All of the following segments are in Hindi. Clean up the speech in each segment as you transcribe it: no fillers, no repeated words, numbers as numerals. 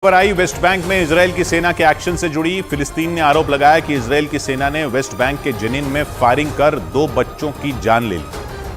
खबर आई वेस्ट बैंक में इजराइल की सेना के एक्शन से जुड़ी। फिलिस्तीन ने आरोप लगाया कि इजराइल की सेना ने वेस्ट बैंक के जेनिन में फायरिंग कर 2 बच्चों की जान ले ली।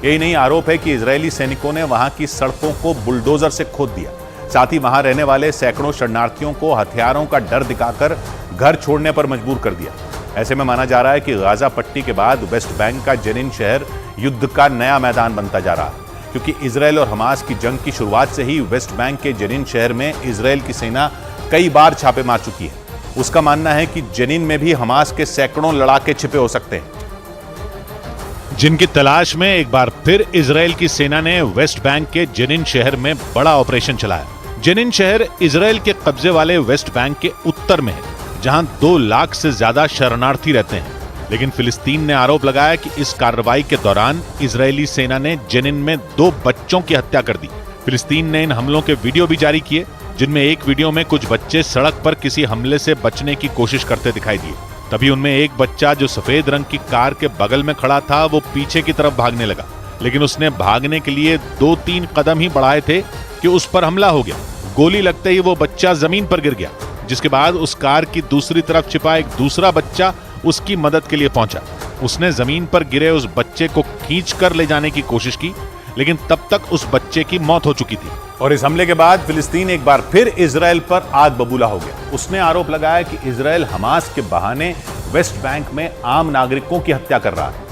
यही नहीं, आरोप है कि इजरायली सैनिकों ने वहां की सड़कों को बुलडोजर से खोद दिया। साथ ही वहां रहने वाले सैकड़ों शरणार्थियों को हथियारों का डर दिखाकर घर छोड़ने पर मजबूर कर दिया। ऐसे में माना जा रहा है कि गाजा पट्टी के बाद वेस्ट बैंक का जेनिन शहर युद्ध का नया मैदान बनता जा रहा है, क्योंकि इजराइल और हमास की जंग की शुरुआत से ही वेस्ट बैंक के जेनिन शहर में इजराइल की सेना कई बार छापे मार चुकी है। उसका मानना है कि जेनिन में भी हमास के सैकड़ों लड़ाके छिपे हो सकते हैं, जिनकी तलाश में एक बार फिर इजराइल की सेना ने वेस्ट बैंक के जेनिन शहर में बड़ा ऑपरेशन चलाया। जेनिन शहर इजराइल के कब्जे वाले वेस्ट बैंक के उत्तर में है, जहां 2 लाख से ज्यादा शरणार्थी रहते हैं। लेकिन फिलिस्तीन ने आरोप लगाया कि इस कार्रवाई के दौरान इजरायली सेना ने जेनिन में 2 बच्चों की हत्या कर दी। फिलिस्तीन ने इन हमलों के वीडियो भी जारी किए, जिनमें एक वीडियो में कुछ बच्चे सड़क पर किसी हमले से बचने की कोशिश करते दिखाई दिए। तभी उनमें एक बच्चा जो सफेद रंग की कार के बगल में खड़ा था, वो पीछे की तरफ भागने लगा, लेकिन उसने भागने के लिए 2-3 कदम ही बढ़ाए थे कि उस पर हमला हो गया। गोली लगते ही वो बच्चा जमीन पर गिर गया, जिसके बाद उस कार की दूसरी तरफ छिपा एक दूसरा बच्चा उसकी मदद के लिए पहुंचा। उसने जमीन पर गिरे उस बच्चे को खींचकर ले जाने की कोशिश की, लेकिन तब तक उस बच्चे की मौत हो चुकी थी। और इस हमले के बाद फिलिस्तीन एक बार फिर इजराइल पर आग बबूला हो गया। उसने आरोप लगाया कि इजराइल हमास के बहाने वेस्ट बैंक में आम नागरिकों की हत्या कर रहा है,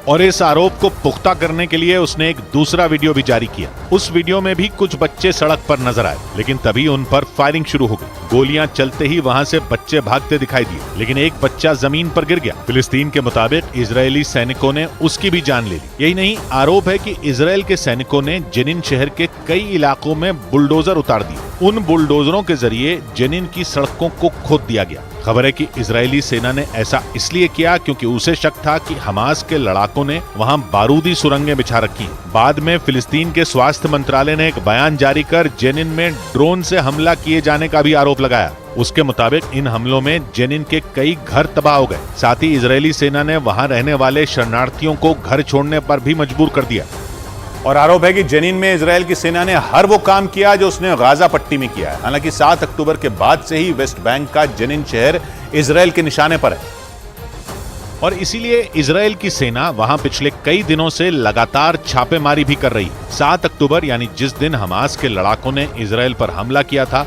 और इस आरोप को पुख्ता करने के लिए उसने एक दूसरा वीडियो भी जारी किया। उस वीडियो में भी कुछ बच्चे सड़क पर नजर आए, लेकिन तभी उन पर फायरिंग शुरू हो गई। गोलियां चलते ही वहां से बच्चे भागते दिखाई दिए, लेकिन एक बच्चा जमीन पर गिर गया। फिलिस्तीन के मुताबिक इजरायली सैनिकों ने उसकी भी जान ले ली। यही नहीं, आरोप है कि इजराइल के सैनिकों ने जेनिन शहर के कई इलाकों में बुलडोजर उतार दिए। उन बुलडोजरों के जरिए जेनिन की सड़कों को खोद दिया गया। खबर है कि इजरायली सेना ने ऐसा इसलिए किया क्योंकि उसे शक था कि हमास के लड़ाकों ने वहां बारूदी सुरंगें बिछा रखी हैं। बाद में फिलिस्तीन के स्वास्थ्य मंत्रालय ने एक बयान जारी कर जेनिन में ड्रोन से हमला किए जाने का भी आरोप लगाया। उसके मुताबिक इन हमलों में जेनिन के कई घर तबाह हो गए। साथ ही इजरायली सेना ने वहां रहने वाले शरणार्थियों को घर छोड़ने पर भी मजबूर कर दिया। और आरोप है कि जेनिन में इजराइल की सेना ने हर वो काम किया जो उसने गाजा पट्टी में किया है। हालांकि 7 अक्टूबर के बाद से ही वेस्ट बैंक का जेनिन शहर इजराइल के निशाने पर है, और इसीलिए इजराइल की सेना वहां पिछले कई दिनों से लगातार छापेमारी भी कर रही है। 7 अक्टूबर यानी जिस दिन हमास के लड़ाकों ने इजराइल पर हमला किया था,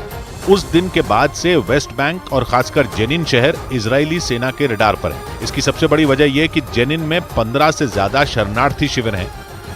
उस दिन के बाद से वेस्ट बैंक और खासकर जेनिन शहर इजरायली सेना के रडार पर है। इसकी सबसे बड़ी वजह यह कि जेनिन में 15 से ज्यादा शरणार्थी शिविर हैं,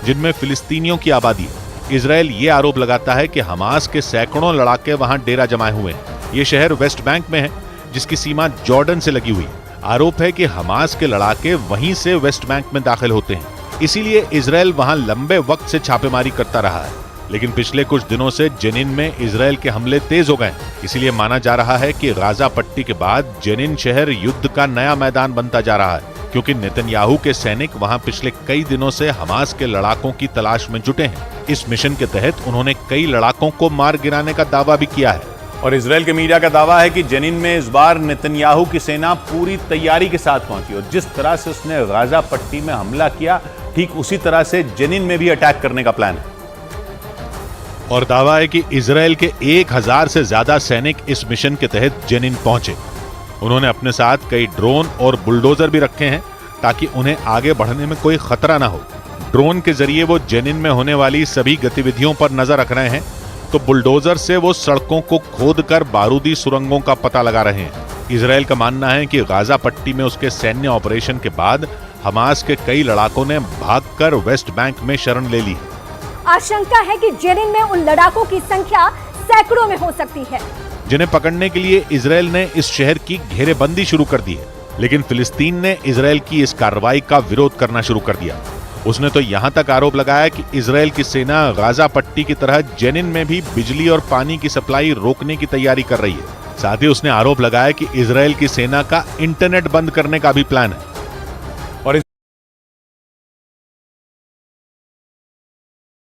जिनमें फिलिस्तीनियों की आबादी है। इजराइल ये आरोप लगाता है कि हमास के सैकड़ों लड़ाके वहां डेरा जमाए हुए हैं। ये शहर वेस्ट बैंक में है, जिसकी सीमा जॉर्डन से लगी हुई है। आरोप है कि हमास के लड़ाके वहीं से वेस्ट बैंक में दाखिल होते हैं, इसीलिए इजराइल वहां लंबे वक्त से छापेमारी करता रहा है। लेकिन पिछले कुछ दिनों से जेनिन में इजराइल के हमले तेज हो गए, इसीलिए माना जा रहा है कि गाजा पट्टी के बाद जेनिन शहर युद्ध का नया मैदान बनता जा रहा है, क्योंकि नेतन्याहू के सैनिक वहां पिछले कई दिनों से हमास के लड़ाकों की तलाश में जुटे हैं। इस मिशन के तहत उन्होंने कई लड़ाकों को मार गिराने का दावा भी किया है। और इजराइल के मीडिया का दावा है कि जेनिन में इस बार नेतन्याहू की सेना पूरी तैयारी के साथ पहुंची, और जिस तरह से उसने गाजा पट्टी में हमला किया, ठीक उसी तरह से जेनिन में भी अटैक करने का प्लान है। और दावा है कि इजराइल के 1000 से ज्यादा सैनिक इस मिशन के तहत जेनिन पहुंचे। उन्होंने अपने साथ कई ड्रोन और बुलडोजर भी रखे हैं, ताकि उन्हें आगे बढ़ने में कोई खतरा ना हो। ड्रोन के जरिए वो जेनिन में होने वाली सभी गतिविधियों पर नजर रख रहे हैं, तो बुलडोजर से वो सड़कों को खोदकर बारूदी सुरंगों का पता लगा रहे हैं। इजराइल का मानना है कि गाजा पट्टी में उसके सैन्य ऑपरेशन के बाद हमास के कई लड़ाकों ने भागकर वेस्ट बैंक में शरण ले ली है। आशंका है कि जेनिन में उन लड़ाकों की संख्या सैकड़ों में हो सकती है, जिन्हें पकड़ने के लिए इजराइल ने इस शहर की घेरेबंदी शुरू कर दी है। लेकिन फिलिस्तीन ने इजराइल की इस कार्रवाई का विरोध करना शुरू कर दिया। उसने तो यहां तक आरोप लगाया कि इजराइल की सेना गाजा पट्टी की तरह जेनिन में भी बिजली और पानी की सप्लाई रोकने की तैयारी कर रही है। साथ ही उसने आरोप लगाया कि इजराइल की सेना का इंटरनेट बंद करने का भी प्लान है।